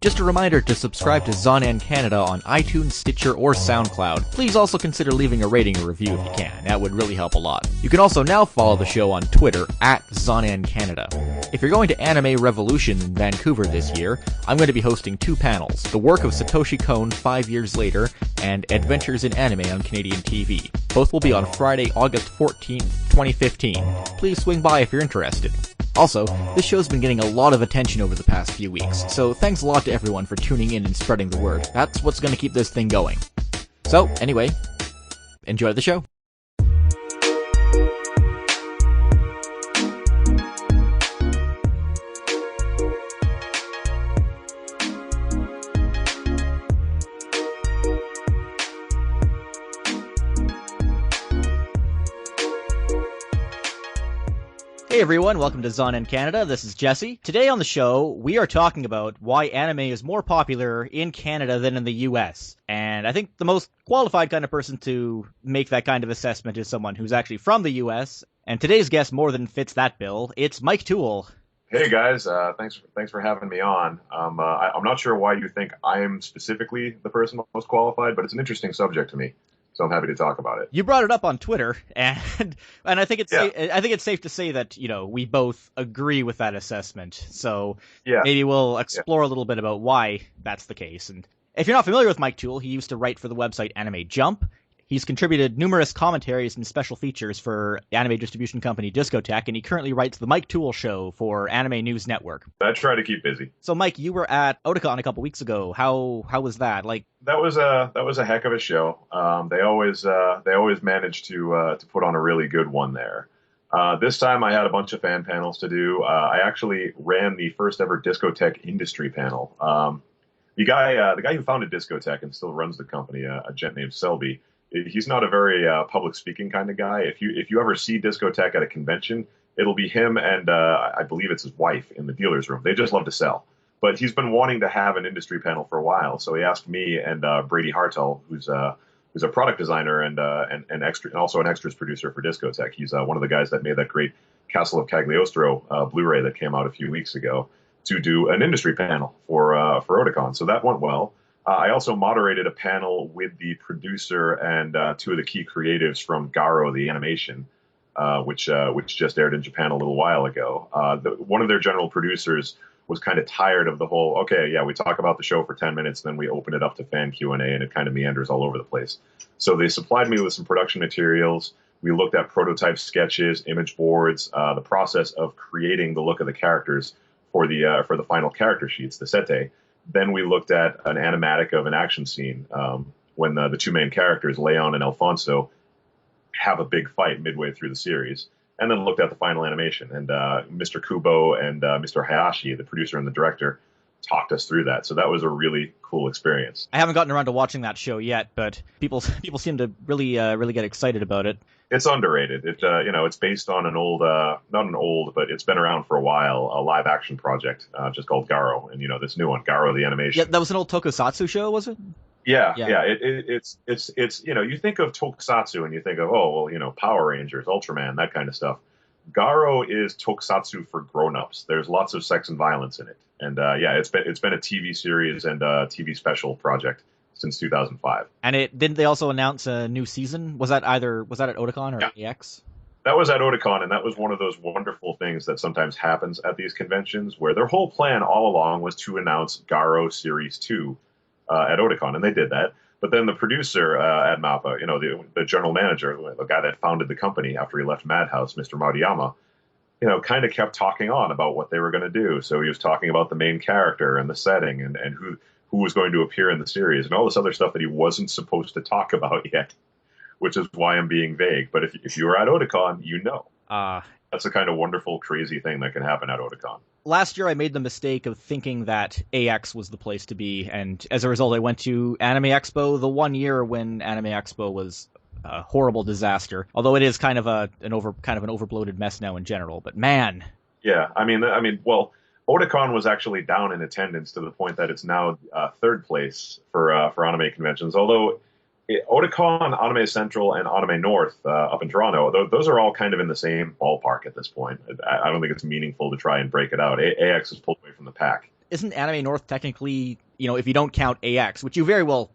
Just a reminder to subscribe to Zonan Canada on iTunes, Stitcher, or SoundCloud. Please also consider leaving a rating or review if you can. That would really help a lot. You can also now follow the show on Twitter @Zonan Canada. If you're going to Anime Revolution in Vancouver this year, I'm going to be hosting 2 panels: The Work of Satoshi Kon 5 Years Later and Adventures in Anime on Canadian TV. Both will be on Friday, August 14th, 2015. Please swing by if you're interested. Also, this show's been getting a lot of attention over the past few weeks, so thanks a lot to everyone for tuning in and spreading the word. That's what's going to keep this thing going. So, anyway, enjoy the show. Hey everyone, welcome to Zonan Canada. This is Jesse. Today on the show, we are talking about why anime is more popular in Canada than in the US. And I think the most qualified kind of person to make that kind of assessment is someone who's actually from the US. And today's guest more than fits that bill. It's Mike Toole. Hey guys, thanks for having me on. I'm not sure why you think I am specifically the person most qualified, but it's an interesting subject to me. So I'm happy to talk about it. You brought it up on Twitter, and I think it's safe to say that, you know, we both agree with that assessment. So maybe we'll explore a little bit about why that's the case. And if you're not familiar with Mike Toole, he used to write for the website Anime Jump. He's contributed numerous commentaries and special features for the anime distribution company Discotech, and he currently writes the Mike Toole Show for Anime News Network. I try to keep busy. So, Mike, you were at Otakon a couple weeks ago. How was that? That was a heck of a show. They always manage to put on a really good one there. This time I had a bunch of fan panels to do. I actually ran the first ever Discotech industry panel. The guy who founded Discotech and still runs the company, a gent named Selby. He's not a very public speaking kind of guy. If you ever see Discotech at a convention, it'll be him and I believe it's his wife in the dealer's room. They just love to sell. But he's been wanting to have an industry panel for a while, so he asked me and Brady Hartel, who's a product designer and also an extras producer for Discotech. He's one of the guys that made that great Castle of Cagliostro Blu-ray that came out a few weeks ago, to do an industry panel for Otakon. So that went well. I also moderated a panel with the producer and 2 of the key creatives from Garo, the animation, which just aired in Japan a little while ago. One of their general producers was kind of tired of the whole, we talk about the show for 10 minutes, then we open it up to fan Q&A, and it kind of meanders all over the place. So they supplied me with some production materials. We looked at prototype sketches, image boards, the process of creating the look of the characters for the final character sheets, the sete. Then we looked at an animatic of an action scene when the 2 main characters, Leon and Alfonso, have a big fight midway through the series. And then looked at the final animation. And Mr. Kubo and Mr. Hayashi, the producer and the director, talked us through that. So that was a really cool experience. I haven't gotten around to watching that show yet, but people seem to really get excited about it. It's underrated. It's based on an old, not an old, but it's been around for a while, a live action project just called Garo. And, this new one, Garo the animation. Yeah, that was an old tokusatsu show, was it? Yeah. It's you think of tokusatsu and you think of, Power Rangers, Ultraman, that kind of stuff. Garo is tokusatsu for grown-ups. There's lots of sex and violence in it. And it's been a TV series and a TV special project since 2005. And didn't they also announce a new season? Was that at Otakon or AX? That was at Otakon, and that was one of those wonderful things that sometimes happens at these conventions, where their whole plan all along was to announce Garo Series 2 at Otakon, and they did that. But then the producer at MAPPA, the general manager, the guy that founded the company after he left Madhouse, Mr. Maruyama, kind of kept talking on about what they were going to do. So he was talking about the main character and the setting and who was going to appear in the series and all this other stuff that he wasn't supposed to talk about yet, which is why I'm being vague. But if you were at Otakon, that's a kind of wonderful, crazy thing that can happen at Otakon. Last year, I made the mistake of thinking that AX was the place to be, and as a result, I went to Anime Expo the one year when Anime Expo was a horrible disaster. Although it is kind of an overbloated mess now in general. But man, yeah, well, Otakon was actually down in attendance to the point that it's now third place for anime conventions. Although Otakon, Anime Central, and Anime North up in Toronto, those are all kind of in the same ballpark at this point. I don't think it's meaningful to try and break it out. AX is pulled away from the pack. isn't Anime North technically, if you don't count AX, which you very well,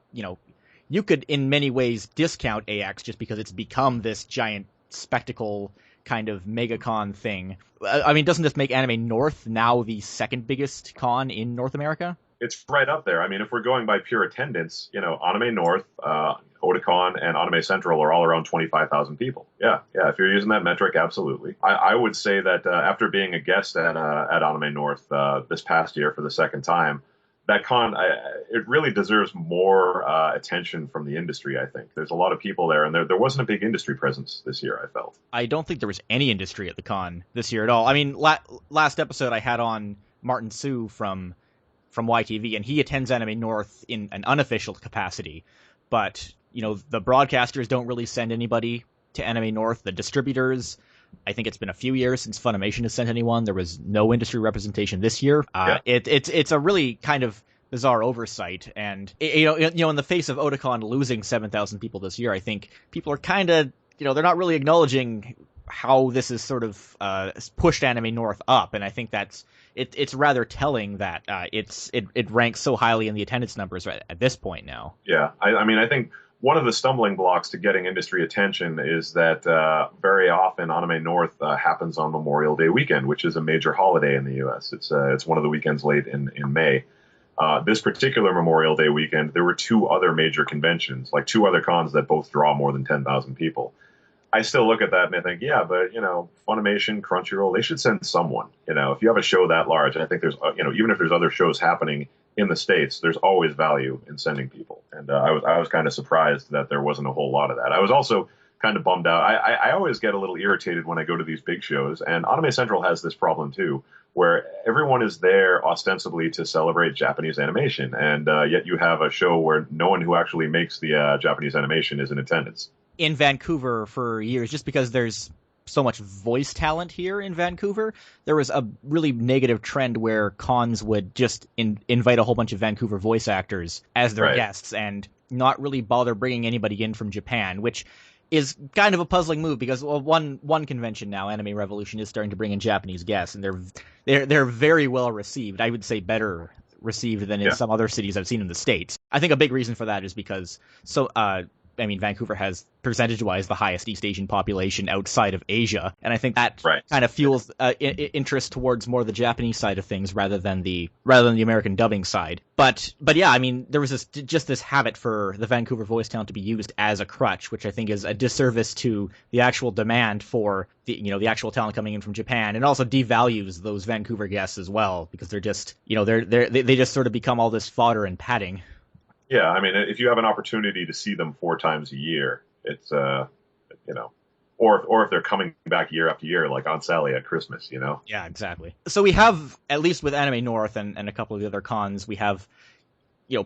you could in many ways discount AX just because it's become this giant spectacle kind of megacon thing. I mean, doesn't this make Anime North now the second biggest con in North America? It's right up there. I mean, if we're going by pure attendance, Anime North, Otakon, and Anime Central are all around 25,000 people. Yeah. If you're using that metric, absolutely. I would say that after being a guest at Anime North this past year for the second time, that con, it really deserves more attention from the industry, I think. There's a lot of people there, and there wasn't a big industry presence this year, I felt. I don't think there was any industry at the con this year at all. I mean, last episode I had on Martin Sue from YTV, and he attends Anime North in an unofficial capacity. But, the broadcasters don't really send anybody to Anime North. The distributors, I think it's been a few years since Funimation has sent anyone. There was no industry representation this year. It's a really kind of bizarre oversight. And, in the face of Otakon losing 7,000 people this year, I think people are kind of, they're not really acknowledging how this has sort of pushed Anime North up. And I think it's rather telling that it ranks so highly in the attendance numbers at this point now. Yeah, I mean, I think one of the stumbling blocks to getting industry attention is that very often Anime North happens on Memorial Day weekend, which is a major holiday in the U.S. It's one of the weekends late in May. This particular Memorial Day weekend, there were two other major conventions, like two other cons that both draw more than 10,000 people. I still look at that and I think, yeah, but, Funimation, Crunchyroll, they should send someone. If you have a show that large, I think there's, even if there's other shows happening in the States, there's always value in sending people. And I was kind of surprised that there wasn't a whole lot of that. I was also kind of bummed out. I always get a little irritated when I go to these big shows, and Anime Central has this problem too, where everyone is there ostensibly to celebrate Japanese animation, and yet you have a show where no one who actually makes the Japanese animation is in attendance. In Vancouver for years, just because there's so much voice talent here in Vancouver, there was a really negative trend where cons would just invite a whole bunch of Vancouver voice actors as their guests and not really bother bringing anybody in from Japan, which is kind of a puzzling move because one convention now, Anime Revolution, is starting to bring in Japanese guests, and they're very well received. I would say better received than in some other cities I've seen in the States. I think a big reason for that is because Vancouver has, percentage-wise, the highest East Asian population outside of Asia, and I think that kind of fuels interest towards more the Japanese side of things rather than the American dubbing side. But yeah, I mean, there was this habit for the Vancouver voice talent to be used as a crutch, which I think is a disservice to the actual demand for the actual talent coming in from Japan, and also devalues those Vancouver guests as well because they're just they just sort of become all this fodder and padding. Yeah, I mean, if you have an opportunity to see them 4 times a year, it's or if they're coming back year after year, like Aunt Sally at Christmas, Yeah, exactly. So we have, at least with Anime North and a couple of the other cons, we have,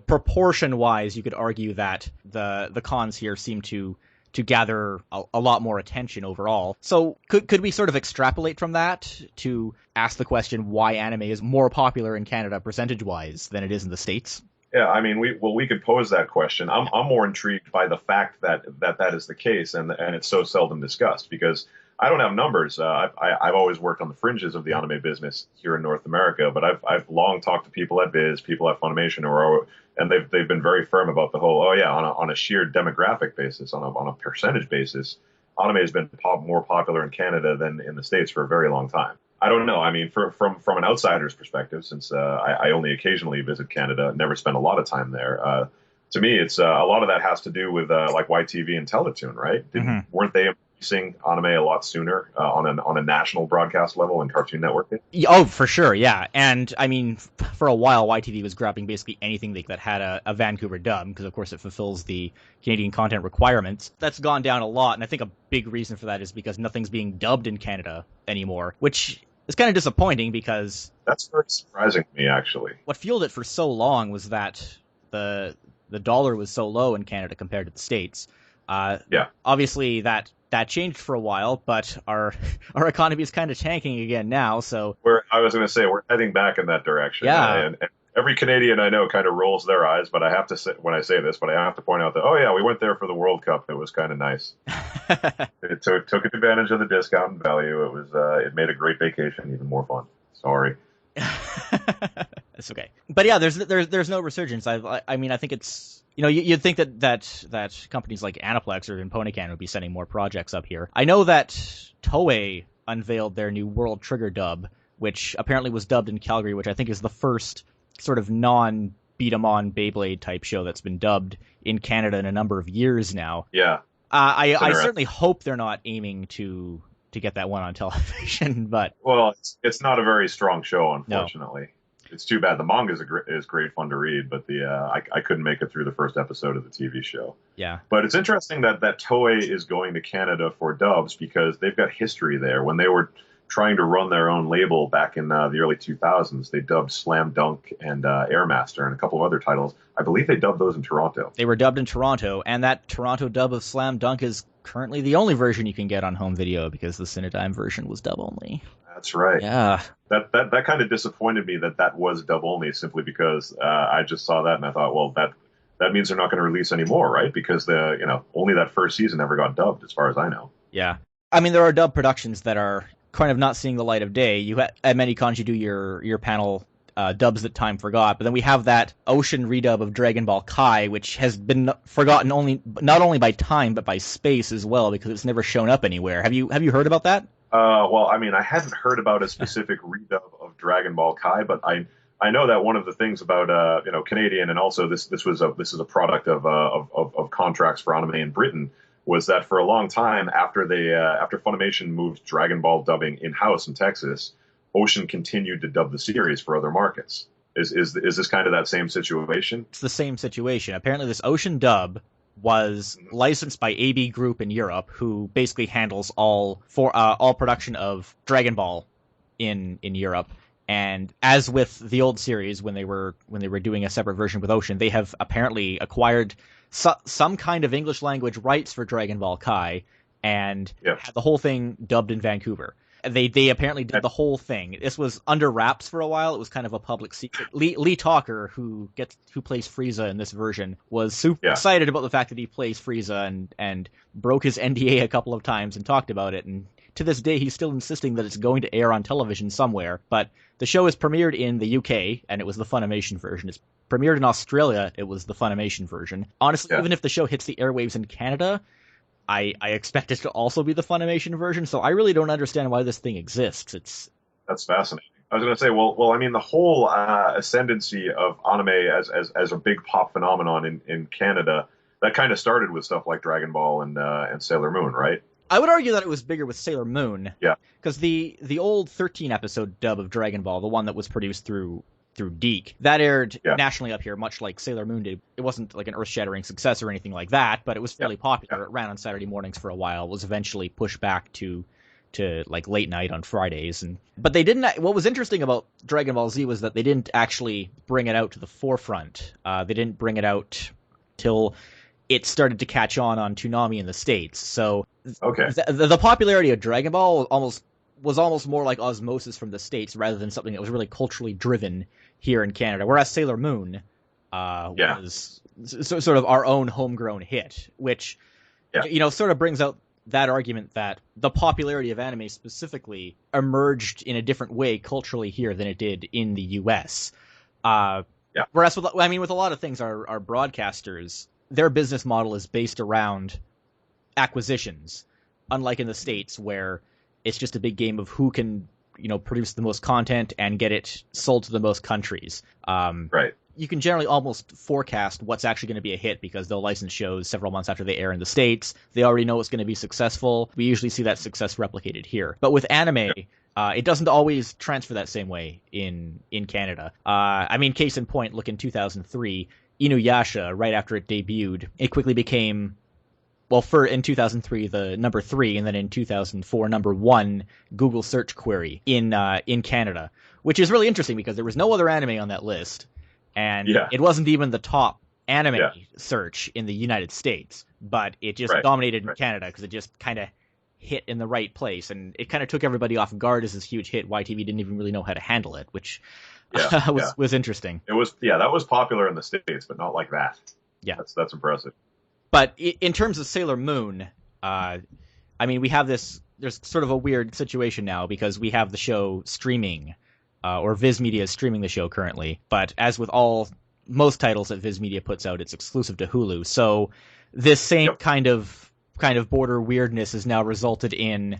proportion-wise, you could argue that the cons here seem to gather a lot more attention overall. So could we sort of extrapolate from that to ask the question why anime is more popular in Canada percentage-wise than it is in the States? Yeah, I mean, we could pose that question. I'm more intrigued by the fact that is the case, and it's so seldom discussed because I don't have numbers. I've always worked on the fringes of the anime business here in North America, but I've long talked to people at Viz, people at Funimation, and they've been very firm about the whole. Oh yeah, on a sheer demographic basis, on a percentage basis, anime has been more popular in Canada than in the States for a very long time. I don't know. I mean, from an outsider's perspective, since I only occasionally visit Canada, never spend a lot of time there. To me, it's a lot of that has to do with like YTV and Teletoon, right? Weren't they releasing anime a lot sooner on a national broadcast level and Cartoon Network did? Oh, for sure, yeah. And I mean, for a while, YTV was grabbing basically anything that had a Vancouver dub because, of course, it fulfills the Canadian content requirements. That's gone down a lot, and I think a big reason for that is because nothing's being dubbed in Canada anymore, which is kind of disappointing because that's very surprising to me, actually. What fueled it for so long was that the dollar was so low in Canada compared to the States. Obviously that changed for a while, but our economy is kind of tanking again now. So I was going to say we're heading back in that direction. Yeah. And every Canadian I know kind of rolls their eyes, but I have to say, when I say this, but I have to point out that, oh yeah, we went there for the World Cup. It was kind of nice. It took advantage of the discount and value. It made a great vacation even more fun. Sorry. It's okay. But yeah, there's no resurgence. I mean, I think it's, you'd think that companies like Aniplex or Ponycan would be sending more projects up here. I know that Toei unveiled their new World Trigger dub, which apparently was dubbed in Calgary, which I think is the first sort of non-beat-em-on Beyblade type show that's been dubbed in Canada in a number of years now. Yeah. I certainly hope they're not aiming to get that one on television, but... Well, it's not a very strong show, unfortunately. No. It's too bad. The manga is great fun to read, but I couldn't make it through the first episode of the TV show. Yeah. But it's interesting that Toei is going to Canada for dubs because they've got history there. When they were trying to run their own label back in the early 2000s, they dubbed Slam Dunk and Airmaster and a couple of other titles. I believe they dubbed those in Toronto. They were dubbed in Toronto, and that Toronto dub of Slam Dunk is currently the only version you can get on home video because the Cinedigm version was dub only. That's right. Yeah. That kind of disappointed me that was dub only, simply because I just saw that and I thought, well, that means they're not going to release any more, right? Because only that first season ever got dubbed, as far as I know. Yeah. I mean, there are dub productions that are kind of not seeing the light of day. At many cons you do your panel dubs that time forgot, but then we have that Ocean redub of Dragon Ball Kai, which has been forgotten not only by time but by space as well, because it's never shown up anywhere. Have you heard about that? Well, I mean, I hadn't heard about a specific redub of Dragon Ball Kai, but I know that one of the things about Canadian, and also this is a product of contracts for anime in Britain, was that for a long time after Funimation moved Dragon Ball dubbing in-house in Texas, Ocean continued to dub the series for other markets. Is this kind of that same situation? It's the same situation. Apparently this Ocean dub was licensed by AB Group in Europe, who basically handles all production of Dragon Ball in Europe. And as with the old series, when they were doing a separate version with Ocean, they have apparently acquired some kind of English language rights for Dragon Ball Kai, and had the whole thing dubbed in Vancouver. They apparently did the whole thing. This was under wraps for a while. It was kind of a public secret. Lee Talker, who plays Frieza in this version, was super excited about the fact that he plays Frieza and broke his NDA a couple of times and talked about it. And to this day, he's still insisting that it's going to air on television somewhere. But the show is premiered in the UK, and it was the Funimation version. It's premiered in Australia. It was the Funimation version. Honestly, even if the show hits the airwaves in Canada, I expect it to also be the Funimation version, so I really don't understand why this thing exists. That's fascinating. I was going to say, well, I mean, the whole ascendancy of anime as a big pop phenomenon in Canada, that kind of started with stuff like Dragon Ball and Sailor Moon, right? I would argue that it was bigger with Sailor Moon. Yeah. Because the old 13-episode dub of Dragon Ball, the one that was produced through Deke, that aired nationally up here, much like Sailor Moon did. It wasn't like an earth-shattering success or anything like that, but it was fairly popular. It ran on Saturday mornings for a while. It was eventually pushed back to like late night on Fridays. But they didn't. What was interesting about Dragon Ball Z was that they didn't actually bring it out to the forefront. They didn't bring it out till it started to catch on Toonami in the States. So the popularity of Dragon Ball was almost more like osmosis from the States rather than something that was really culturally driven here in Canada. Whereas Sailor Moon was sort of our own homegrown hit, which sort of brings out that argument that the popularity of anime specifically emerged in a different way culturally here than it did in the US. Whereas with a lot of things, our broadcasters, their business model is based around acquisitions, unlike in the States where it's just a big game of who can, produce the most content and get it sold to the most countries. Right. You can generally almost forecast what's actually going to be a hit because they'll license shows several months after they air in the States. They already know it's going to be successful. We usually see that success replicated here. But with anime, it doesn't always transfer that same way in Canada. Case in point, look in 2003, Inuyasha, right after it debuted, it quickly became... in 2003, the number 3, and then in 2004, number 1 Google search query in Canada, which is really interesting because there was no other anime on that list, and it wasn't even the top anime search in the United States, but it just dominated in Canada because it just kind of hit in the right place, and it kind of took everybody off guard as this huge hit. YTV didn't even really know how to handle it, which was interesting. It was that was popular in the States, but not like that. Yeah, that's impressive. But in terms of Sailor Moon, we have this. There's sort of a weird situation now because we have the show streaming or Viz Media is streaming the show currently. But as with most titles that Viz Media puts out, it's exclusive to Hulu. So this same kind of border weirdness has now resulted in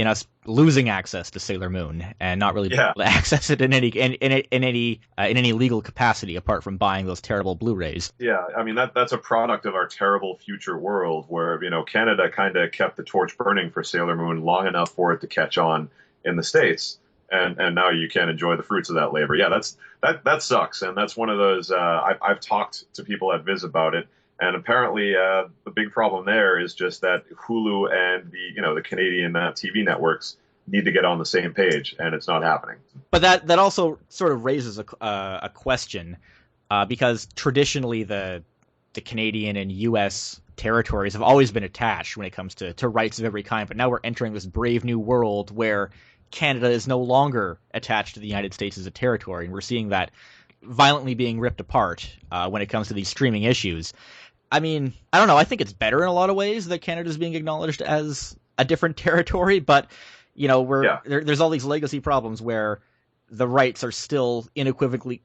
us losing access to Sailor Moon and not really being able to access it in any legal capacity apart from buying those terrible Blu-rays. Yeah, I mean that's a product of our terrible future world where Canada kind of kept the torch burning for Sailor Moon long enough for it to catch on in the States, and now you can't enjoy the fruits of that labor. Yeah, that sucks, and that's one of those. I've talked to people at Viz about it. And apparently, the big problem there is just that Hulu and the Canadian TV networks need to get on the same page, and it's not happening. But that also sort of raises a question, because traditionally the Canadian and U.S. territories have always been attached when it comes to rights of every kind. But now we're entering this brave new world where Canada is no longer attached to the United States as a territory, and we're seeing that violently being ripped apart when it comes to these streaming issues. I mean, I don't know. I think it's better in a lot of ways that Canada's being acknowledged as a different territory, but there's all these legacy problems where the rights are still unequivocally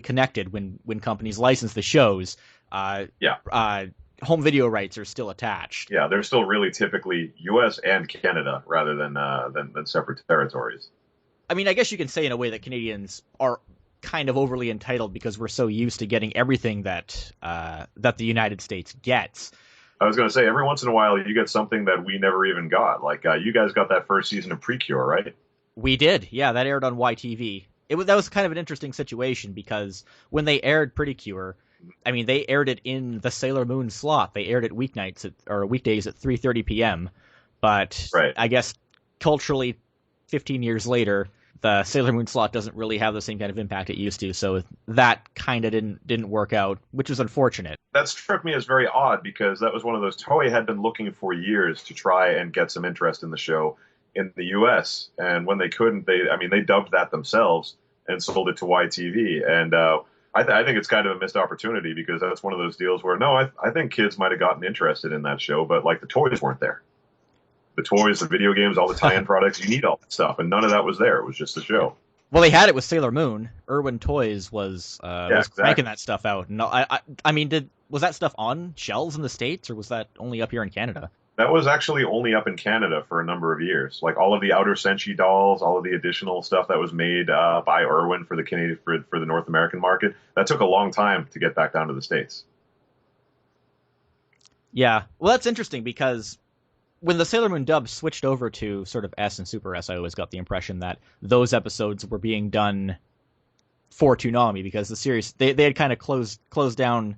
connected when companies license the shows. Home video rights are still attached. Yeah, they're still really typically U.S. and Canada rather than separate territories. I mean, I guess you can say in a way that Canadians are kind of overly entitled because we're so used to getting everything that the United States gets. I was going to say, every once in a while you get something that we never even got. Like you guys got that first season of Precure, right? We did, yeah. That aired on YTV. That was kind of an interesting situation because when they aired Precure, I mean, they aired it in the Sailor Moon slot. They aired it weekdays at 3:30 p.m. But I guess culturally, 15 years later, the Sailor Moon slot doesn't really have the same kind of impact it used to, so that kind of didn't work out, which is unfortunate. That struck me as very odd because that was one of those Toei had been looking for years to try and get some interest in the show in the U.S. And when they couldn't, they dubbed that themselves and sold it to YTV. And I think it's kind of a missed opportunity because that's one of those deals where I think kids might have gotten interested in that show, but like the toys weren't there. The toys, the video games, all the tie-in products, you need all that stuff, and none of that was there. It was just the show. Well, they had it with Sailor Moon. Irwin Toys was cranking that stuff out. No, I mean, was that stuff on shelves in the States, or was that only up here in Canada? That was actually only up in Canada for a number of years. Like all of the Outer Senshi dolls, all of the additional stuff that was made by Irwin for the Canadian for the North American market, that took a long time to get back down to the States. Yeah, well, that's interesting because when the Sailor Moon dub switched over to sort of S and Super S, I always got the impression that those episodes were being done for Toonami because the series they had kind of closed down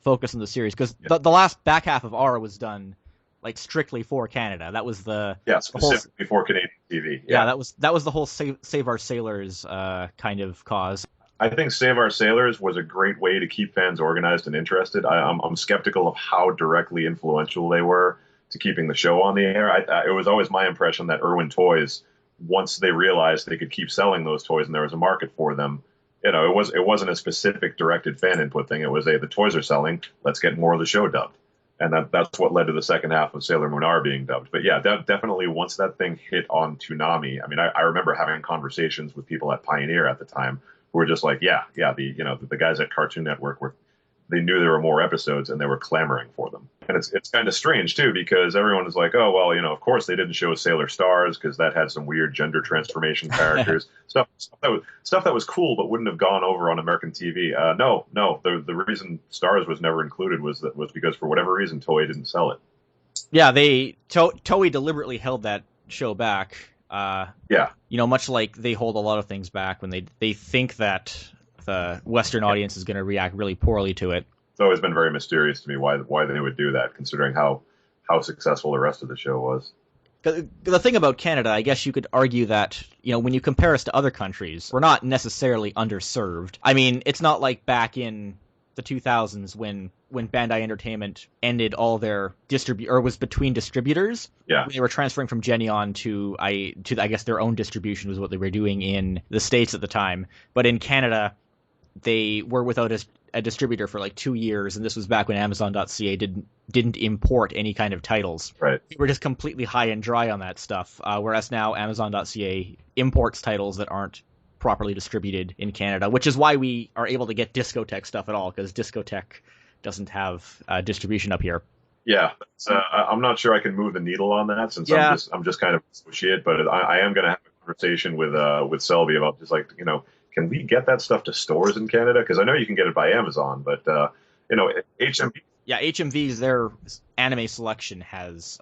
focus on the series because the last back half of R was done like strictly for Canada. That was specifically for Canadian TV. Yeah, that was the whole Save Our Sailors kind of cause. I think Save Our Sailors was a great way to keep fans organized and interested. I'm skeptical of how directly influential they were to keeping the show on the air. It was always my impression that Irwin Toys, once they realized they could keep selling those toys and there was a market for them, it wasn't a specific directed fan input thing. It was the toys are selling, let's get more of the show dubbed. And that's what led to the second half of Sailor Moon R being dubbed. But yeah, definitely once that thing hit on Toonami, I mean, I remember having conversations with people at Pioneer at the time who were just like, the guys at Cartoon Network they knew there were more episodes and they were clamoring for them. And it's kind of strange too, because everyone is like, oh, well, of course they didn't show Sailor Stars because that had some weird gender transformation characters, stuff that was cool, but wouldn't have gone over on American TV. No, the reason Stars was never included was because for whatever reason, Toei didn't sell it. Yeah, Toei deliberately held that show back. Much like they hold a lot of things back when they think that the Western audience is going to react really poorly to it. It's always been very mysterious to me why they would do that, considering how successful the rest of the show was. The thing about Canada, I guess you could argue that, when you compare us to other countries, we're not necessarily underserved. I mean, it's not like back in the 2000s when Bandai Entertainment ended all their was between distributors. Yeah. They were transferring from Geneon to I guess their own distribution was what they were doing in the States at the time. But in Canada, they were without a distributor for like 2 years, and this was back when Amazon.ca didn't import any kind of titles. Right. We were just completely high and dry on that stuff, whereas now Amazon.ca imports titles that aren't properly distributed in Canada, which is why we are able to get Discotek stuff at all, because Discotek doesn't have distribution up here. Yeah, I'm not sure I can move the needle on that since I'm just kind of associate, but I am going to have a conversation with Selby about just like, can we get that stuff to stores in Canada? Because I know you can get it by Amazon, but HMV. Yeah, HMV's their anime selection has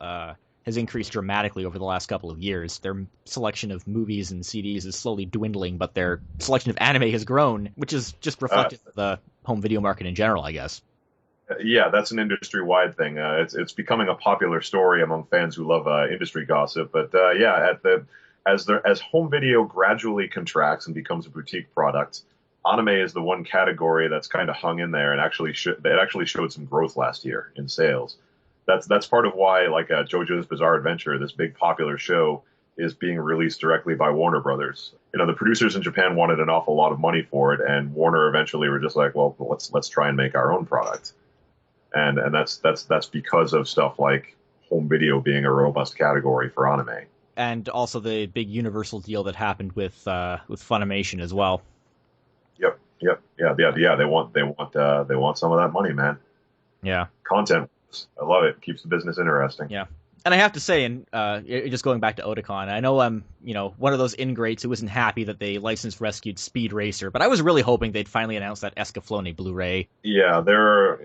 increased dramatically over the last couple of years. Their selection of movies and CDs is slowly dwindling, but their selection of anime has grown, which is just reflective of the home video market in general, I guess. Yeah, that's an industry-wide thing. It's becoming a popular story among fans who love industry gossip. But as home video gradually contracts and becomes a boutique product, anime is the one category that's kind of hung in there and actually showed some growth last year in sales. That's part of why JoJo's Bizarre Adventure, this big popular show, is being released directly by Warner Brothers. The producers in Japan wanted an awful lot of money for it, and Warner eventually were just like, well, let's try and make our own product. And that's because of stuff like home video being a robust category for anime. And also the big Universal deal that happened with Funimation as well. Yep. Yeah. They want some of that money, man. Yeah. Content. I love it. Keeps the business interesting. Yeah. And I have to say, and just going back to Otakon, I know I'm, one of those ingrates who isn't happy that they licensed Rescued Speed Racer, but I was really hoping they'd finally announce that Escaflowne Blu-ray. Yeah, there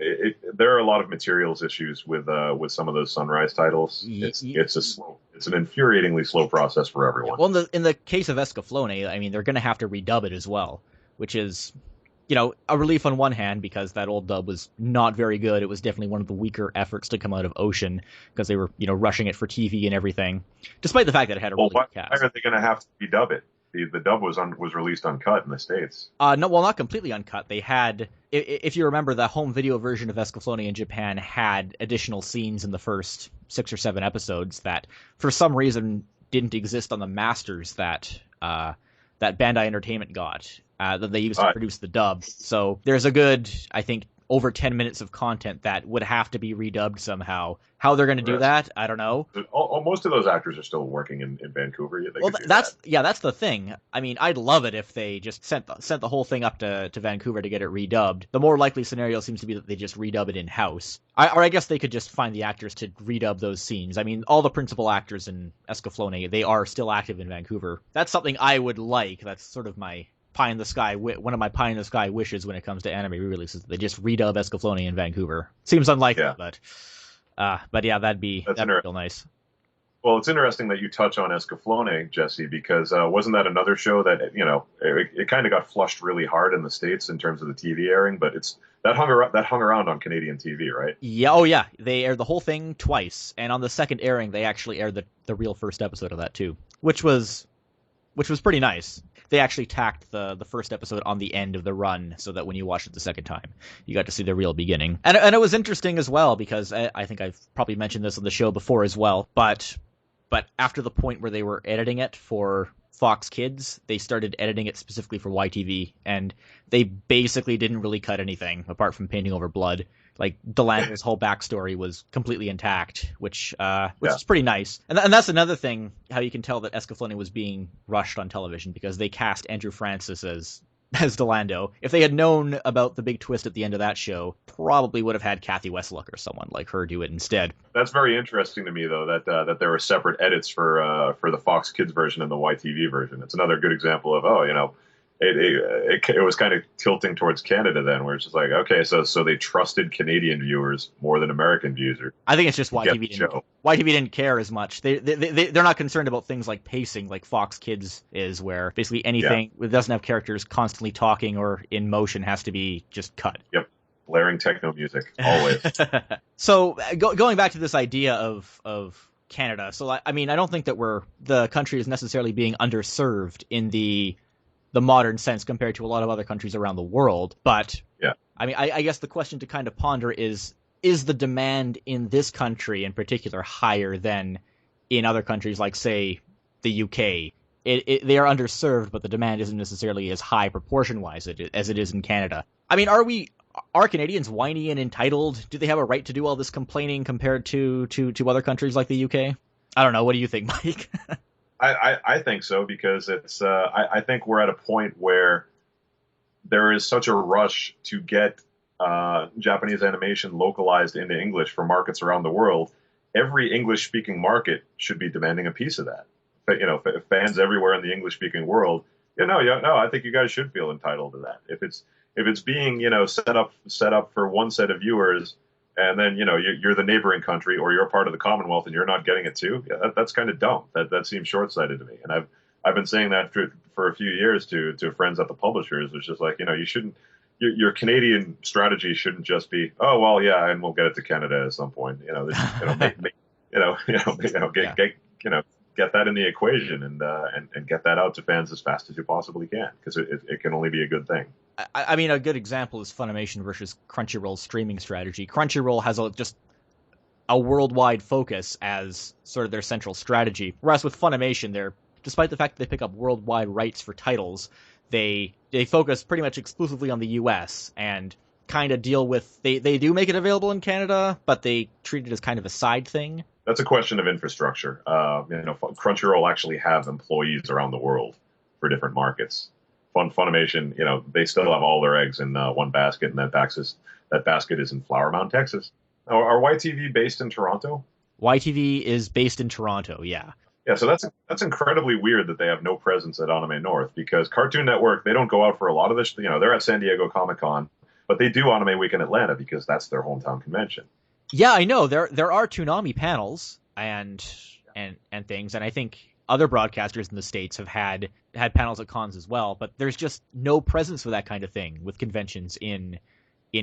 are a lot of materials issues with some of those Sunrise titles. It's an infuriatingly slow process for everyone. Well, in the case of Escaflowne, I mean, they're going to have to redub it as well, which is, a relief on one hand, because that old dub was not very good. It was definitely one of the weaker efforts to come out of Ocean, because they were, rushing it for TV and everything, despite the fact that it had a really good cast. Why are they going to have to redub it? The dub was released uncut in the States. No, well, not completely uncut. They had, if you remember, the home video version of Escaflowne in Japan had additional scenes in the first 6 or 7 episodes that, for some reason, didn't exist on the masters that Bandai Entertainment got. That they used to produce the dub. So there's a good, I think, over 10 minutes of content that would have to be redubbed somehow. How they're going to do that, I don't know. Most of those actors are still working in Vancouver. That's the thing. I mean, I'd love it if they just sent the whole thing up to Vancouver to get it redubbed. The more likely scenario seems to be that they just redub it in-house. Or I guess they could just find the actors to redub those scenes. I mean, all the principal actors in Escaflowne, they are still active in Vancouver. That's something I would like. That's sort of my pie in the sky. One of my pie in the sky wishes when it comes to anime re-releases, they just redub Escaflowne in Vancouver. Seems unlikely, but yeah, that'd be real nice. Well, it's interesting that you touch on Escaflowne, Jesse, because wasn't that another show that it kind of got flushed really hard in the States in terms of the TV airing, but that hung around on Canadian TV, right? Yeah, oh yeah, they aired the whole thing twice, and on the second airing, they actually aired the real first episode of that too, which was pretty nice. They actually tacked the first episode on the end of the run so that when you watched it the second time, you got to see the real beginning. And it was interesting as well because I think I've probably mentioned this on the show before as well, but after the point where they were editing it for Fox Kids, they started editing it specifically for YTV, and they basically didn't really cut anything apart from painting over blood. Like, Delander's whole backstory was completely intact, which is pretty nice. And that's another thing, how you can tell that Escaflowne was being rushed on television, because they cast Andrew Francis as Delando. If they had known about the big twist at the end of that show, probably would have had Kathy Westluck or someone like her do it instead. That's very interesting to me, though, that there were separate edits for the Fox Kids version and the YTV version. It's another good example of, it was kind of tilting towards Canada then, where it's just like, okay, so they trusted Canadian viewers more than American viewers. I think it's just YTV didn't care as much. They're not concerned about things like pacing, like Fox Kids is, where basically anything that doesn't have characters constantly talking or in motion has to be just cut. Yep, blaring techno music always. So going back to this idea of Canada, so I mean, I don't think that the country is necessarily being underserved in the modern sense compared to a lot of other countries around the world. But I mean, I guess the question to kind of ponder is the demand in this country in particular higher than in other countries like, say, the UK? They are underserved, but the demand isn't necessarily as high proportion-wise as it is in Canada. I mean, are Canadians whiny and entitled? Do they have a right to do all this complaining compared to other countries like the UK? I don't know. What do you think, Mike? I think so because I think we're at a point where there is such a rush to get Japanese animation localized into English for markets around the world. Every English-speaking market should be demanding a piece of that. But, fans everywhere in the English-speaking world, no, I think you guys should feel entitled to that. If it's being, set up for one set of viewers, and then you're the neighboring country or you're part of the Commonwealth and you're not getting it too, yeah, that's kind of dumb. That seems short-sighted to me. And I've been saying that for a few years to friends at the publishers. It's just like, you shouldn't. Your Canadian strategy shouldn't just be, oh well, yeah, and we'll get it to Canada at some point. Get get that in the equation and get that out to fans as fast as you possibly can because it can only be a good thing. I mean, a good example is Funimation versus Crunchyroll's streaming strategy. Crunchyroll has just a worldwide focus as sort of their central strategy, whereas with Funimation, despite the fact that they pick up worldwide rights for titles, they focus pretty much exclusively on the U.S. and kind of deal with they do make it available in Canada, but they treat it as kind of a side thing. That's a question of infrastructure. Crunchyroll actually have employees around the world for different markets. Funimation, they still have all their eggs in one basket, and that basket is in Flower Mound, Texas. Are YTV based in Toronto? YTV is based in Toronto, yeah. Yeah, so that's incredibly weird that they have no presence at Anime North because Cartoon Network, they don't go out for a lot of this. They're at San Diego Comic-Con, but they do Anime Week in Atlanta because that's their hometown convention. Yeah, I know. There are Toonami panels and things, and I think other broadcasters in the States have had panels at cons as well, but there's just no presence for that kind of thing with conventions in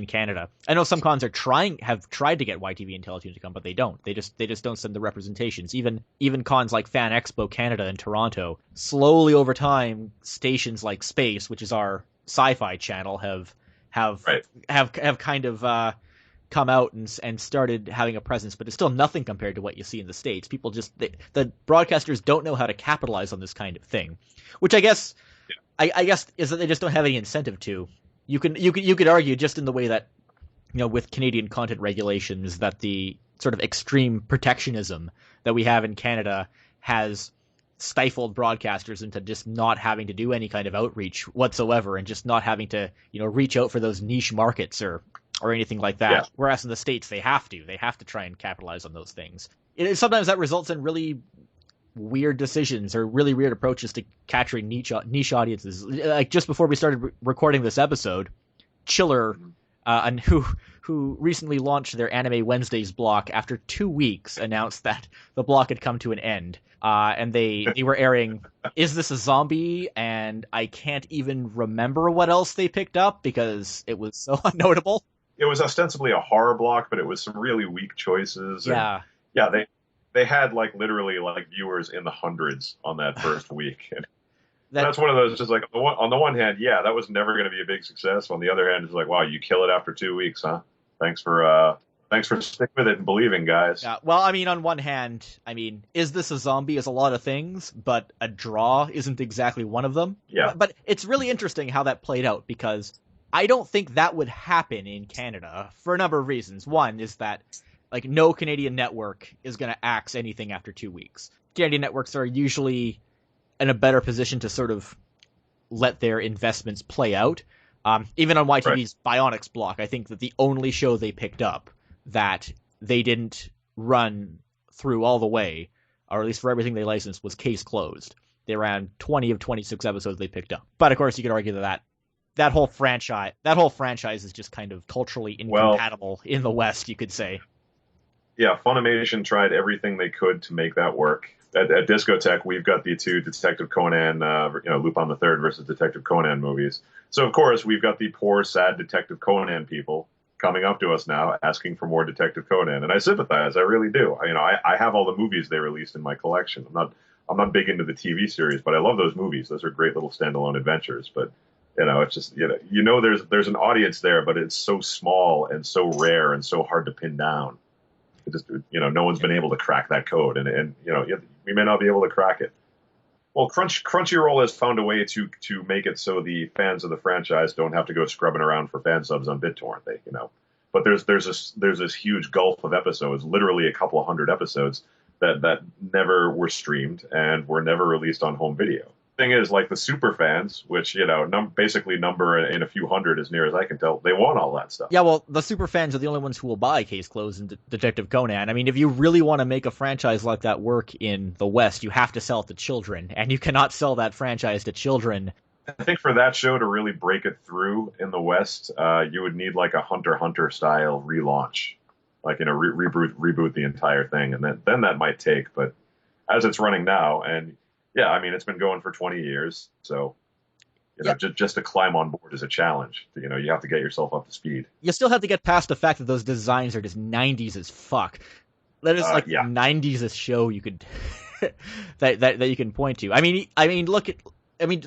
Canada. I know some cons have tried to get YTV and Teletoon to come, but they don't. They just don't send the representations. Even cons like Fan Expo Canada in Toronto, slowly over time, stations like Space, which is our sci-fi channel, have kind of come out and started having a presence, but it's still nothing compared to what you see in the States. People the broadcasters don't know how to capitalize on this kind of thing, which I guess is that they just don't have any incentive to. You could argue just in the way that, with Canadian content regulations, that the sort of extreme protectionism that we have in Canada has stifled broadcasters into just not having to do any kind of outreach whatsoever and just not having to, reach out for those niche markets or anything like that. Yeah. Whereas in the States, they have to try and capitalize on those things. Sometimes that results in really weird decisions or really weird approaches to capturing niche audiences. Like just before we started recording this episode, Chiller, and who recently launched their Anime Wednesdays block after 2 weeks, announced that the block had come to an end. And they were airing Is This a Zombie? And I can't even remember what else they picked up because it was so unnotable. It was ostensibly a horror block, but it was some really weak choices. Yeah. And they had literally viewers in the hundreds on that first week. And that's one of those just on the one hand, yeah, that was never going to be a big success. On the other hand, it's like, wow, you kill it after 2 weeks, huh? Thanks for sticking with it and believing, guys. Yeah. Well, I mean, on one hand, Is This a Zombie is a lot of things, but a draw isn't exactly one of them. Yeah. But it's really interesting how that played out because I don't think that would happen in Canada for a number of reasons. One is that no Canadian network is going to axe anything after 2 weeks. Canadian networks are usually in a better position to sort of let their investments play out. Even on YTV's Bionics block, I think that the only show they picked up that they didn't run through all the way, or at least for everything they licensed, was Case Closed. They ran 20 of 26 episodes they picked up. But of course, you could argue that whole franchise is just kind of culturally incompatible in the West, you could say. Yeah, Funimation tried everything they could to make that work. At Discotheque, we've got the two Detective Conan, Lupin the Third versus Detective Conan movies. So, of course, we've got the poor, sad Detective Conan people coming up to us now asking for more Detective Conan. And I sympathize. I really do. I have all the movies they released in my collection. I'm not big into the TV series, but I love those movies. Those are great little standalone adventures. But, it's just, there's an audience there, but it's so small and so rare and so hard to pin down. Just, no one's been able to crack that code, and we may not be able to crack it. Well, Crunchyroll has found a way to make it so the fans of the franchise don't have to go scrubbing around for fan subs on BitTorrent. But there's this huge gulf of episodes, literally a couple of hundred episodes, that never were streamed and were never released on home video. Thing is, like the super fans, which basically number in a few hundred, as near as I can tell, they want all that stuff. Yeah, well, the super fans are the only ones who will buy Case Closed and Detective Conan. I mean, if you really want to make a franchise like that work in the West, you have to sell it to children, and you cannot sell that franchise to children. I think for that show to really break it through in the West, you would need like a Hunter x Hunter style relaunch, like reboot the entire thing, and then that might take. But as it's running now, and yeah, I mean, it's been going for 20 years, so just to climb on board is a challenge. You have to get yourself up to speed. You still have to get past the fact that those designs are just 90s as fuck. That is like 90s as show you could that you can point to. I mean,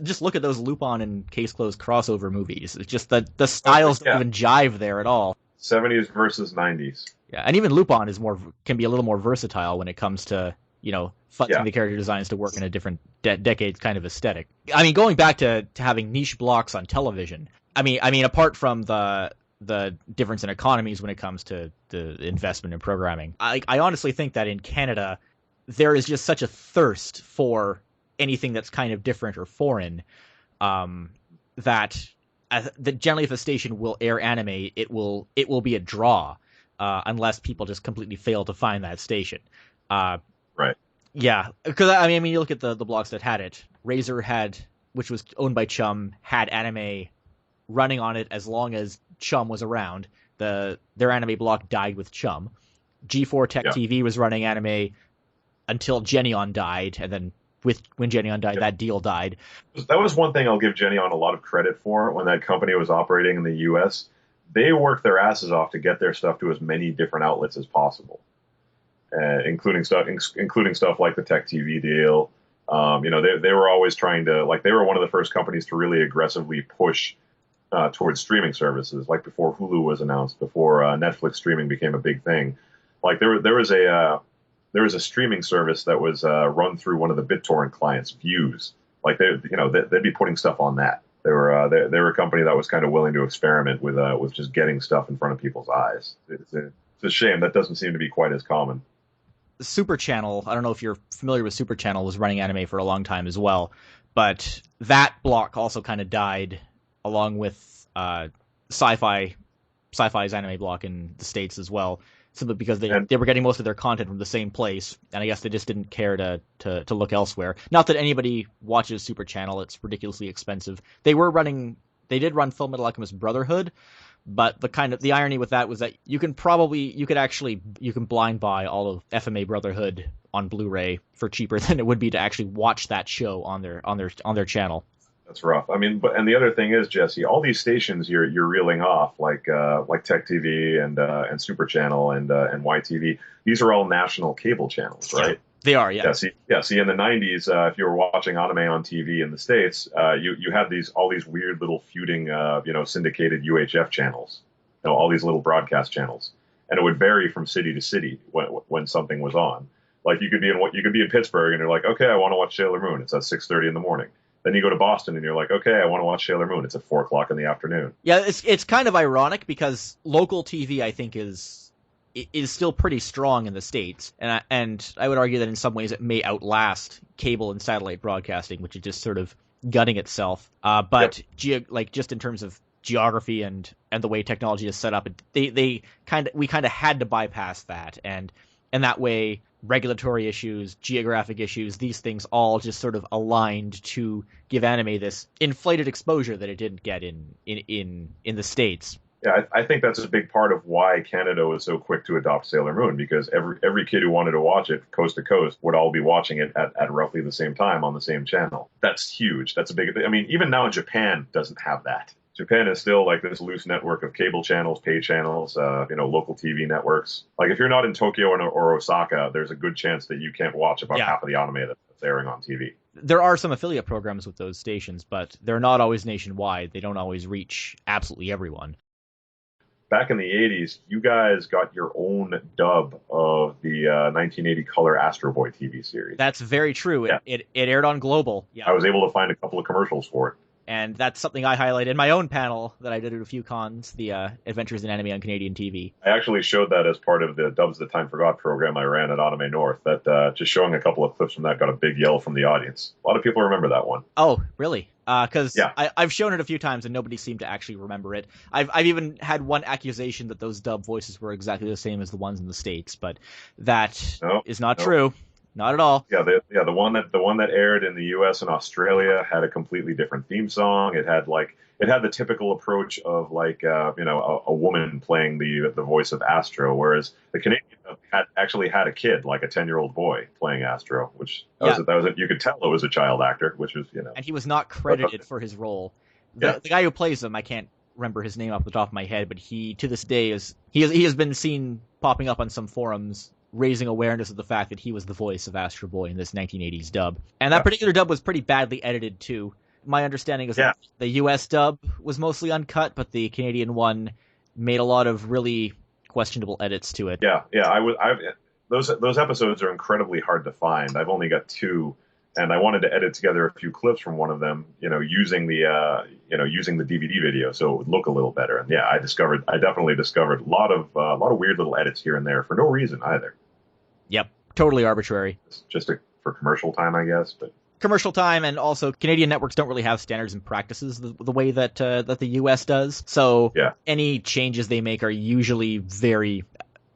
just look at those Lupin and Case Closed crossover movies. It's just that the styles don't even jive there at all. 70s versus 90s. Yeah, and even Lupin can be a little more versatile when it comes to fuzzing the character designs to work in a different decade kind of aesthetic. I mean, going back to having niche blocks on television. I mean, apart from the difference in economies when it comes to the investment in programming, I honestly think that in Canada there is just such a thirst for anything that's kind of different or foreign, that generally if a station will air anime, it will be a draw, unless people just completely fail to find that station. Right. Yeah, because I mean, you look at the blocks that had it. Razor which was owned by Chum, had anime running on it as long as Chum was around. Their anime block died with Chum. G4 Tech TV was running anime until Genion died, and then when Genion died, that deal died. That was one thing I'll give Genion a lot of credit for when that company was operating in the U.S. They worked their asses off to get their stuff to as many different outlets as possible. Including stuff like the Tech TV deal. They were always trying to, like, they were one of the first companies to really aggressively push towards streaming services, like before Hulu was announced, before Netflix streaming became a big thing. Like there was a streaming service that was run through one of the BitTorrent clients, Views. Like they'd be putting stuff on that. They were a company that was kind of willing to experiment with just getting stuff in front of people's eyes. It's a shame that doesn't seem to be quite as common. Super Channel, I don't know if you're familiar with Super Channel, was running anime for a long time as well, but that block also kind of died along with Sci-Fi's anime block in the States as well, simply because they were getting most of their content from the same place, and I guess they just didn't care to look elsewhere. Not that anybody watches Super Channel, it's ridiculously expensive. They did run Full Metal Alchemist Brotherhood, but the irony with that was that you can blind buy all of FMA Brotherhood on Blu-ray for cheaper than it would be to actually watch that show on their channel. That's rough. I mean, and the other thing is, Jesse, all these stations you're reeling off, like Tech TV and Super Channel and YTV, these are all national cable channels, right? Yeah, they are, yeah. See, in the 90s, if you were watching anime on TV in the States, you had all these weird little feuding, syndicated UHF channels, all these little broadcast channels, and it would vary from city to city when something was on. Like you could be in Pittsburgh and you're like, okay, I want to watch Sailor Moon. It's at 6:30 in the morning. Then you go to Boston and you're like, okay, I want to watch Sailor Moon. It's at 4:00 in the afternoon. Yeah, it's kind of ironic because local TV, I think, is still pretty strong in the States, and I would argue that in some ways it may outlast cable and satellite broadcasting, which is just sort of gutting itself. But just in terms of geography and the way technology is set up, we kind of had to bypass that, and that way regulatory issues, geographic issues, these things all just sort of aligned to give anime this inflated exposure that it didn't get in the States. Yeah, I think that's a big part of why Canada was so quick to adopt Sailor Moon, because every kid who wanted to watch it coast to coast would all be watching it at roughly the same time on the same channel. That's huge. That's a big thing. I mean, even now Japan doesn't have that. Japan is still like this loose network of cable channels, pay channels, local TV networks. Like if you're not in Tokyo or Osaka, there's a good chance that you can't watch about half of the anime that's airing on TV. There are some affiliate programs with those stations, but they're not always nationwide. They don't always reach absolutely everyone. Back in the 80s, you guys got your own dub of the 1980 color Astro Boy TV series. That's very true. Yeah. It aired on Global. Yeah. I was able to find a couple of commercials for it. And that's something I highlight in my own panel that I did at a few cons, the Adventures in Anime on Canadian TV. I actually showed that as part of the Dubs That Time Forgot program I ran at Anime North. That just showing a couple of clips from that got a big yell from the audience. A lot of people remember that one. Oh, really? Because Yeah. I've shown it a few times and nobody seemed to actually remember it. I've even had one accusation that those dub voices were exactly the same as the ones in the States, but that is not true. Not at all. Yeah, the one that aired in the U.S. and Australia had a completely different theme song. It had the typical approach of a woman playing the voice of Astro, whereas the Canadian actually had a kid, like a 10-year-old boy playing Astro, which you could tell it was a child actor, which was And he was not credited for his role. The guy who plays him, I can't remember his name off the top of my head, but he to this day he has been seen popping up on some forums, raising awareness of the fact that he was the voice of Astro Boy in this 1980s dub. And that particular dub was pretty badly edited, too. My understanding is that the US dub was mostly uncut, but the Canadian one made a lot of really questionable edits to it. Yeah. Those episodes are incredibly hard to find. I've only got 2, and I wanted to edit together a few clips from one of them, using the DVD video, so it would look a little better. And I definitely discovered a lot of weird little edits here and there for no reason either. Yep, totally arbitrary. Just for commercial time, I guess. But commercial time, and also Canadian networks don't really have standards and practices the way that the US does. So any changes they make are usually very,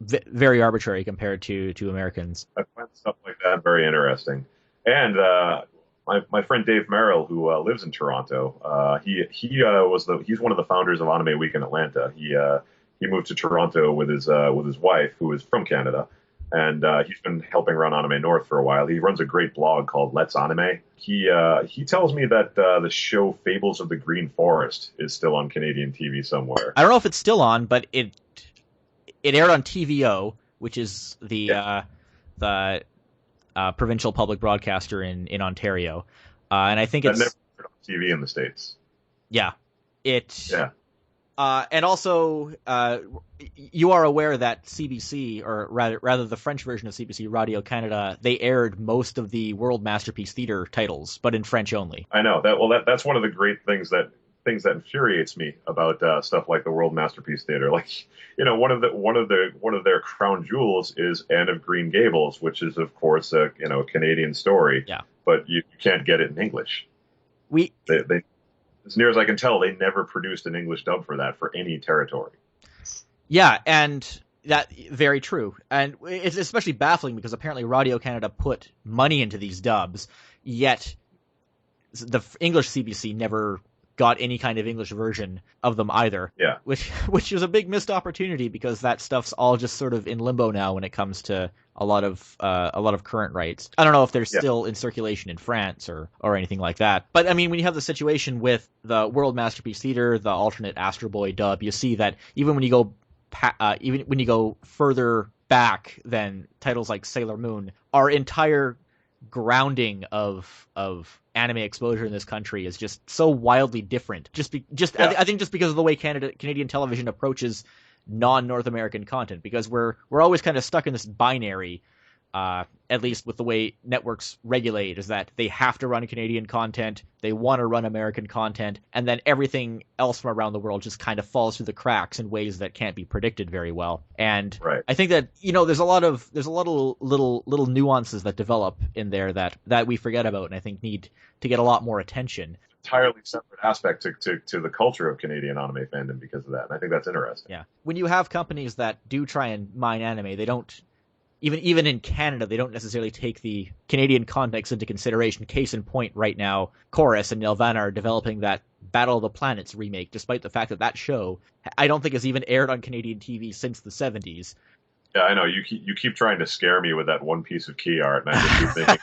very arbitrary compared to Americans. I find stuff like that very interesting. And my friend Dave Merrill, who lives in Toronto, he's one of the founders of Anime Week in Atlanta. He moved to Toronto with his wife, who is from Canada, and he's been helping run Anime North for a while. He runs a great blog called Let's Anime. He tells me that the show Fables of the Green Forest is still on Canadian TV somewhere. I don't know if it's still on, but it aired on TVO, which is the provincial public broadcaster in Ontario, and I think it's never heard on TV in the States. Yeah, and also you are aware that CBC, or rather the French version of CBC, Radio Canada, they aired most of the World Masterpiece Theater titles, but in French only. I know that. Well, that's one of the great things that infuriates me about stuff like the World Masterpiece Theater. Like, one of their crown jewels is Anne of Green Gables, which is of course a Canadian story. Yeah. But you can't get it in English. They as near as I can tell, they never produced an English dub for that for any territory. Yeah, and that very true. And it's especially baffling because apparently Radio Canada put money into these dubs, yet the English CBC never got any kind of English version of them either. Yeah. Which is a big missed opportunity because that stuff's all just sort of in limbo now when it comes to a lot of current rights. I don't know if they're still in circulation in France or anything like that. But I mean, when you have the situation with the World Masterpiece Theater, the alternate Astro Boy dub, you see that even when you go further back than titles like Sailor Moon, our entire grounding of anime exposure in this country is just so wildly different. I think just because of the way Canadian television approaches non-North American content, because we're always kind of stuck in this binary, at least with the way networks regulate, is that they have to run Canadian content, they want to run American content, and then everything else from around the world just kind of falls through the cracks in ways that can't be predicted very well. And I think that there's a lot of little nuances that develop in there that we forget about, and I think need to get a lot more attention. Entirely separate aspect to the culture of Canadian anime fandom because of that, and I think that's interesting. Yeah, when you have companies that do try and mine anime, they don't. Even in Canada, they don't necessarily take the Canadian context into consideration. Case in point, right now, Chorus and Nelvana are developing that Battle of the Planets remake, despite the fact that show, I don't think, has even aired on Canadian TV since the 70s. Yeah, I know. You keep trying to scare me with that one piece of key art, and I just keep thinking,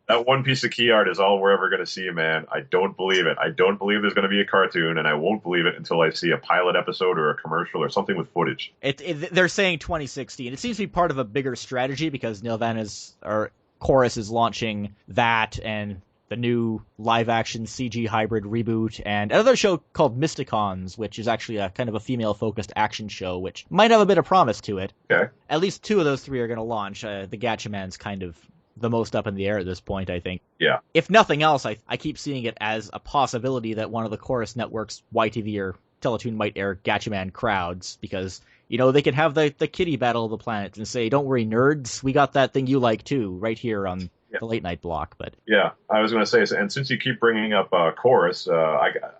that one piece of key art is all we're ever going to see, man. I don't believe it. I don't believe there's going to be a cartoon, and I won't believe it until I see a pilot episode or a commercial or something with footage. They're saying 2016. It seems to be part of a bigger strategy because Chorus is launching that and the new live-action CG hybrid reboot, and another show called Mysticons, which is actually a kind of a female-focused action show, which might have a bit of promise to it. Okay. At least 2 of those 3 are going to launch. The Gatchaman's kind of the most up in the air at this point, I think. Yeah. If nothing else, I keep seeing it as a possibility that one of the Chorus Network's YTV or Teletoon might air Gatchaman Crowds, because, they could have the kitty battle of the planets and say, don't worry, nerds, we got that thing you like too, right here on the late night block. But yeah, I was going to say, and since you keep bringing up Chorus,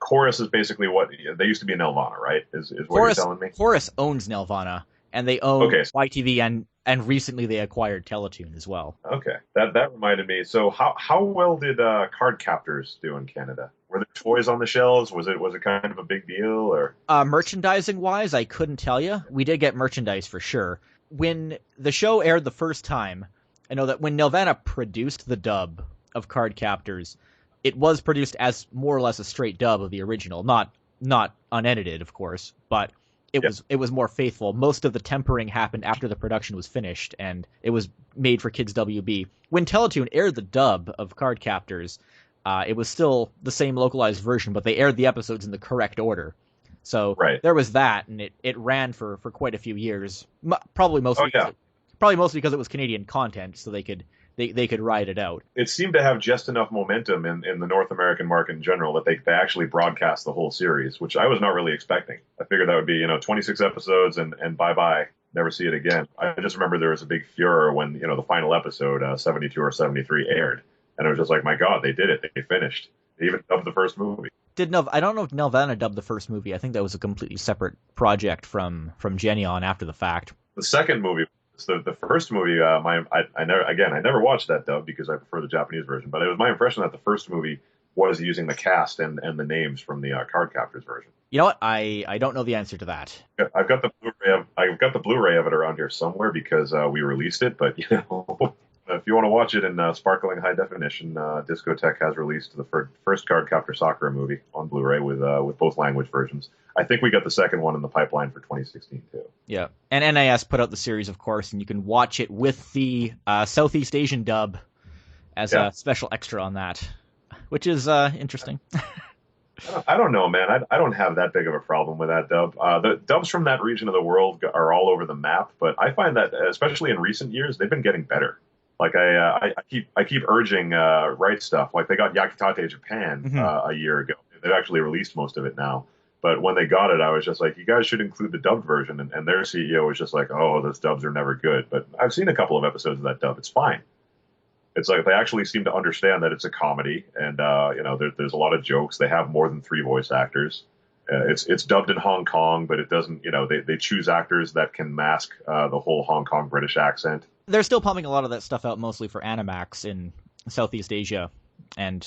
Chorus is basically what they used to be in Nelvana, right? Is what Chorus, you're telling me? Chorus owns Nelvana, and they own YTV, and recently they acquired Teletoon as well. Okay, that reminded me. So how well did Card Captors do in Canada? Were there toys on the shelves? Was it kind of a big deal, or merchandising wise? I couldn't tell you. We did get merchandise for sure. When the show aired the first time, I know that when Nelvana produced the dub of Card Captors, it was produced as more or less a straight dub of the original, not unedited, of course, but it was more faithful. Most of the tempering happened after the production was finished, and it was made for Kids WB. When Teletoon aired the dub of Card Captors, it was still the same localized version, but they aired the episodes in the correct order. So there was that, and it ran for quite a few years, probably mostly because it was Canadian content, so they could ride it out. It seemed to have just enough momentum in the North American market in general that they actually broadcast the whole series, which I was not really expecting. I figured that would be 26 episodes and bye-bye, never see it again. I just remember there was a big furor when the final episode 72 or 73 aired, and it was just like, my God, they did it. They finished. They even dubbed the first movie. I don't know if Nelvana dubbed the first movie. I think that was a completely separate project from Genion after the fact. The second movie. So the first movie, I never watched that dub because I prefer the Japanese version. But it was my impression that the first movie was using the cast and the names from the Card Captors version. You know what? I don't know the answer to that. I've got the Blu-ray of it around here somewhere because we released it. But if you want to watch it in sparkling high definition, Discotek has released the first Card Captor Sakura movie on Blu-ray with both language versions. I think we got the second one in the pipeline for 2016 too. Yeah, and NIS put out the series, of course, and you can watch it with the Southeast Asian dub as a special extra on that, which is interesting. I don't know, man. I don't have that big of a problem with that dub. The dubs from that region of the world are all over the map, but I find that, especially in recent years, they've been getting better. Like I keep urging Right Stuff. Like they got Yakitate Japan a year ago. They've actually released most of it now. But when they got it, I was just like, you guys should include the dubbed version. And their CEO was just like, oh, those dubs are never good. But I've seen a couple of episodes of that dub. It's fine. It's like they actually seem to understand that it's a comedy. And, there's a lot of jokes. They have more than 3 voice actors. It's dubbed in Hong Kong, but it doesn't, they choose actors that can mask the whole Hong Kong British accent. They're still pumping a lot of that stuff out, mostly for Animax in Southeast Asia. And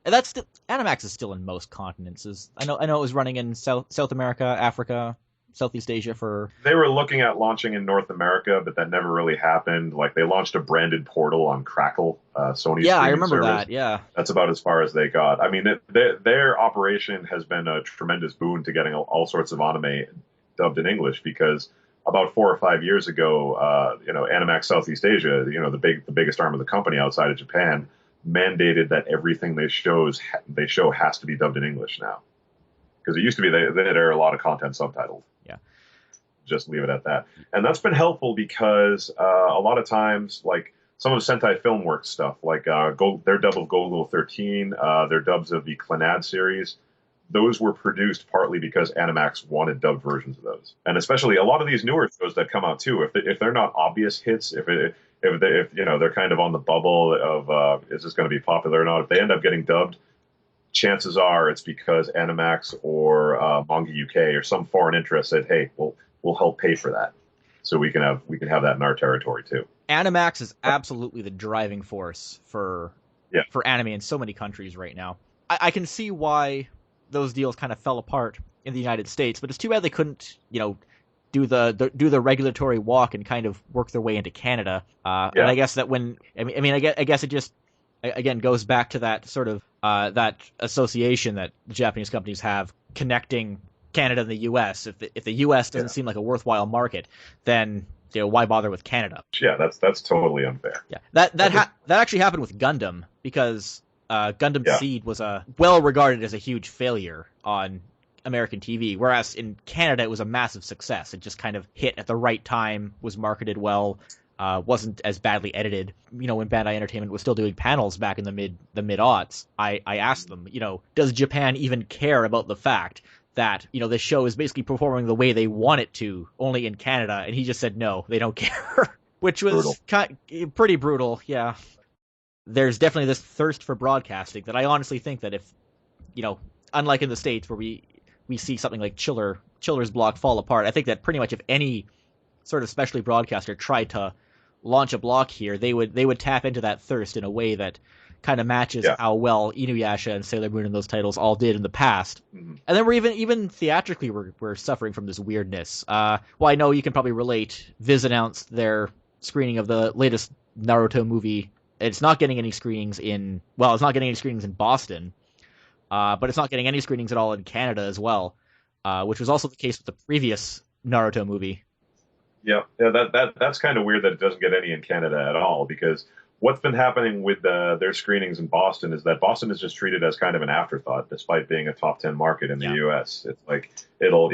that's Animax is still in most continents. I know it was running in South America, Africa, Southeast Asia for. They were looking at launching in North America, but that never really happened. Like they launched a branded portal on Crackle, Sony's. Yeah, I remember service. that. Yeah, that's about as far as they got. I mean, their operation has been a tremendous boon to getting all sorts of anime dubbed in English because about 4 or 5 years ago, Animax Southeast Asia, the biggest arm of the company outside of Japan, mandated that everything they show has to be dubbed in English now. Because it used to be they'd air a lot of content subtitled. Yeah. Just leave it at that. And that's been helpful because a lot of times, like some of the Sentai Filmworks stuff, like their dub of Golgo 13, their dubs of the Clannad series, those were produced partly because Animax wanted dubbed versions of those. And especially a lot of these newer shows that come out too, if they're not obvious hits, if they're kind of on the bubble of is this going to be popular or not, if they end up getting dubbed, chances are it's because Animax or Manga UK or some foreign interest said, hey, we'll help pay for that, so we can have that in our territory too. Animax is absolutely the driving force for anime in so many countries right now. I can see why those deals kind of fell apart in the United States, but it's too bad they couldn't, do the regulatory walk and kind of work their way into Canada. And I guess that I guess it just again goes back to that sort of that association that the Japanese companies have connecting Canada and the U.S. If the U.S. doesn't seem like a worthwhile market, then why bother with Canada? Yeah, that's totally unfair. Yeah, that actually happened with Gundam because Gundam Seed was well regarded as a huge failure on American TV, whereas in Canada it was a massive success. It just kind of hit at the right time, was marketed well. wasn't as badly edited. When Bandai Entertainment was still doing panels back in the mid-aughts, I asked them, does Japan even care about the fact that, this show is basically performing the way they want it to, only in Canada? And he just said, no, they don't care. Which was pretty brutal, yeah. There's definitely this thirst for broadcasting that I honestly think that if, unlike in the States where we see something like Chiller's block fall apart, I think that pretty much if any sort of specialty broadcaster tried to launch a block here, they would tap into that thirst in a way that kind of matches how well Inuyasha and Sailor Moon and those titles all did in the past. Mm-hmm. And then we're even theatrically we're suffering from this weirdness. Well, I know you can probably relate. Viz announced their screening of the latest Naruto movie. It's not getting any screenings in Boston, but it's not getting any screenings at all in Canada as well, which was also the case with the previous Naruto movie. Yeah, that's kind of weird that it doesn't get any in Canada at all, because what's been happening with their screenings in Boston is that Boston is just treated as kind of an afterthought, despite being a top 10 market in the U.S. It's like they'll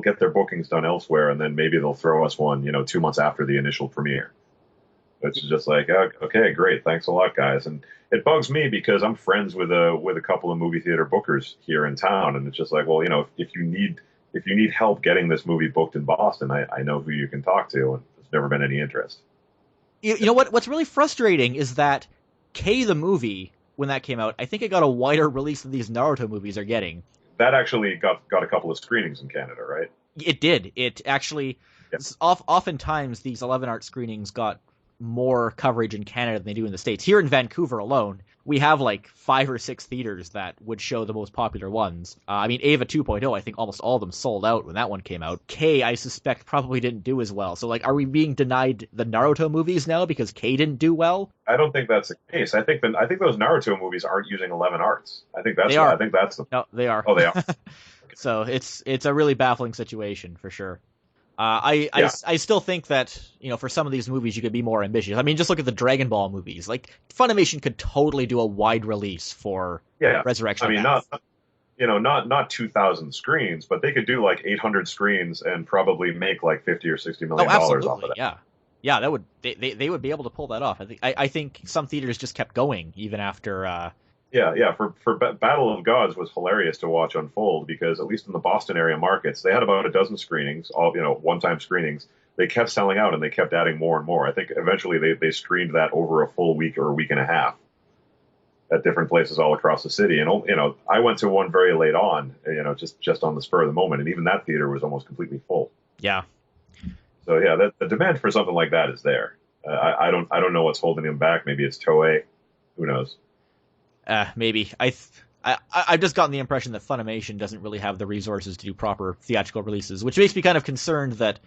get their bookings done elsewhere, and then maybe they'll throw us one 2 months after the initial premiere. It's just like, okay, great, thanks a lot, guys. And it bugs me because I'm friends with a couple of movie theater bookers here in town, and it's just like, well, if you need help getting this movie booked in Boston, I know who you can talk to, and there's never been any interest. You know what's really frustrating is that K the movie, when that came out, I think it got a wider release than these Naruto movies are getting. That actually got a couple of screenings in Canada, right? It did. It actually, oftentimes these 11 art screenings got more coverage in Canada than they do in the States. Here in Vancouver alone, we have like 5 or 6 theaters that would show the most popular ones. Ava 2.0, I think almost all of them sold out when that one came out. K, I suspect, probably didn't do as well. So, are we being denied the Naruto movies now because K didn't do well? I don't think that's the case. I think those Naruto movies aren't using 11 arts. I think that's the... No, they are. Oh, they are. Okay. So it's a really baffling situation for sure. I still think that, for some of these movies, you could be more ambitious. Just look at the Dragon Ball movies. Funimation could totally do a wide release for Resurrection. Not 2,000 screens, but they could do 800 screens and probably make $50 or $60 million off of that. Yeah, that would they would be able to pull that off. I think some theaters just kept going even after. For Battle of Gods was hilarious to watch unfold, because at least in the Boston area markets, they had about a dozen screenings, all one-time screenings. They kept selling out, and they kept adding more and more. I think eventually they screened that over a full week or a week and a half at different places all across the city. And I went to one very late on, just on the spur of the moment, and even that theater was almost completely full. Yeah. So the demand for something like that is there. I don't know what's holding them back. Maybe it's Toei. Who knows? Maybe. I've just gotten the impression that Funimation doesn't really have the resources to do proper theatrical releases, which makes me kind of concerned that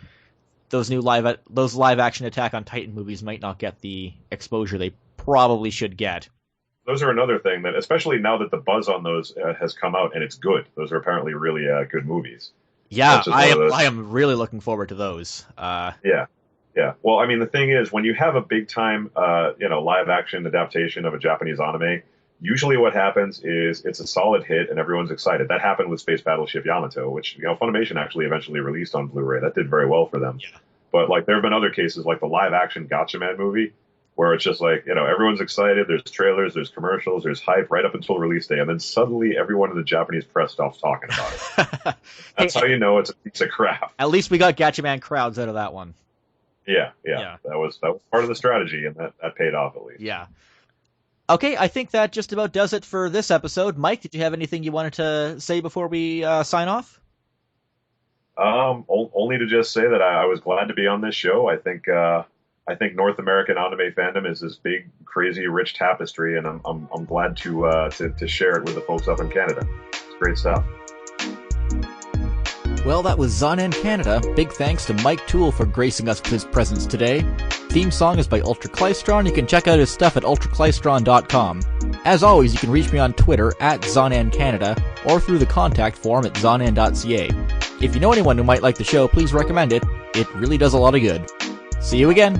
those live action Attack on Titan movies might not get the exposure they probably should get. Those are another thing that, especially now that the buzz on those has come out, and it's good. Those are apparently really good movies. Yeah, I am really looking forward to those. Yeah. Well, the thing is, when you have a big time, live action adaptation of a Japanese anime, usually what happens is it's a solid hit and everyone's excited. That happened with Space Battleship Yamato, which Funimation actually eventually released on Blu-ray. That did very well for them. Yeah. But there have been other cases like the live action Gatchaman movie, where it's just everyone's excited. There's trailers, there's commercials, there's hype right up until release day, and then suddenly everyone in the Japanese press stops talking about it. That's how you know it's a piece of crap. At least we got Gatchaman crowds out of that one. Yeah. That was part of the strategy, and that paid off at least. Yeah. Okay, I think that just about does it for this episode. Mike, did you have anything you wanted to say before we sign off? Only to just say that I was glad to be on this show. I think North American anime fandom is this big, crazy, rich tapestry, and I'm glad to share it with the folks up in Canada. It's great stuff. Well, that was Zonan Canada. Big thanks to Mike Toole for gracing us with his presence today. Theme song is by Ultra Klystron. You can check out his stuff at ultraklystron.com. As always, you can reach me on Twitter at ZonanCanada or through the contact form at zonan.ca. If you know anyone who might like the show, please recommend it. It really does a lot of good. See you again.